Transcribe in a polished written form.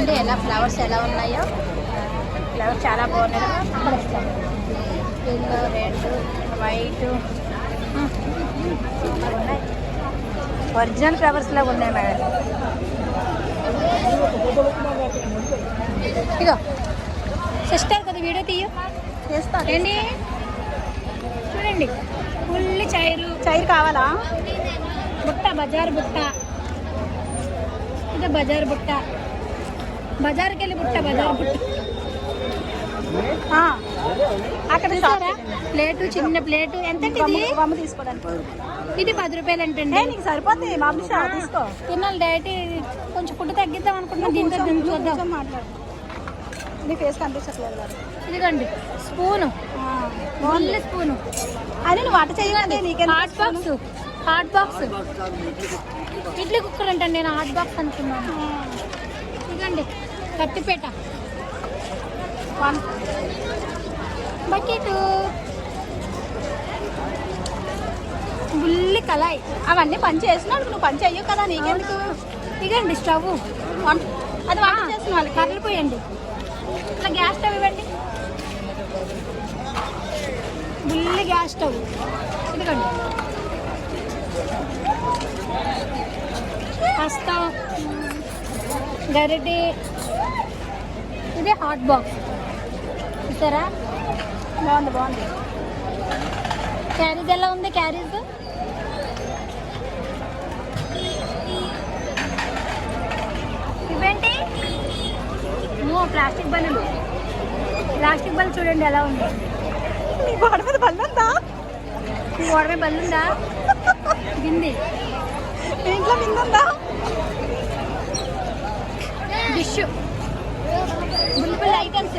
చూడండి ఎలా ఫ్లవర్స్ ఎలా ఉన్నాయో. ఫ్లవర్స్ చాలా బాగున్నాయి. ఎల్లో, రెడ్, వైట్ ఉన్నాయి. ఒరిజినల్ ఫ్లవర్స్ లాగా ఉన్నాయి మేడం. ఇగో సిస్టర్ కదా వీడియో చేస్తాను ఏంటి చూడండి. ఫుల్ చైరు కావాలా? బుట్ట, బజార్ బుట్ట. ఇది బజార్ బుట్ట. బజార్కి వెళ్ళి బుట్ట, బజార్ బుట్ట. అక్కడ ప్లేటు, చిన్న ప్లేటు ఎంత తీసుకోవడానికి? ఇది 10 రూపాయలు అంటండి. నీకు సరిపోతుంది మామూలు తీసుకో. తిన్నాను డైట్ కొంచెం ఫుడ్ తగ్గిద్దాం అనుకుంటున్నాను. దీంతో చూద్దాం. మాట్లాడు. నీ ఫేస్ కనిపించట్లేదు కదా. ఇదిగోండి స్పూను, ఓన్లీ స్పూను. అదే నువ్వు వాట చేయాలి. నీకే హాట్ బాక్స్ ఇడ్లీ కుక్కర్ అంటండి. నేను హాట్ బాక్స్ అనుకున్నాను. ఇదిగోండి కత్తిపేట, బకెట్, బుల్లి కళాయి. అవన్నీ పని చేసినాడు. నువ్వు పని చెయ్యవు కదా, నీకెందుకు? ఇదండి స్టవ్. అది వంట చేసిన వాళ్ళు కర్రలు పోయండి. ఇట్లా గ్యాస్ స్టవ్ ఇవ్వండి. బుల్లి గ్యాస్ స్టవ్. ఇదిగోండి హస్తం, గరిటె. ఇది హాట్ బాక్స్ చూసారా? బాగుంది. క్యారేజ్ ఎలా ఉంది? క్యారేజ్ ఇవేంటి? ప్లాస్టిక్ బల్లులు. ప్లాస్టిక్ బల్లు చూడండి ఎలా ఉంది. నీ గోడ మీద బల్లు ఉందా? నీ గోడ మీద బల్లు ఉందా? బింది ఇంట్లో బింది ఉందా? డిష్, బుల్లి ఐటమ్స్.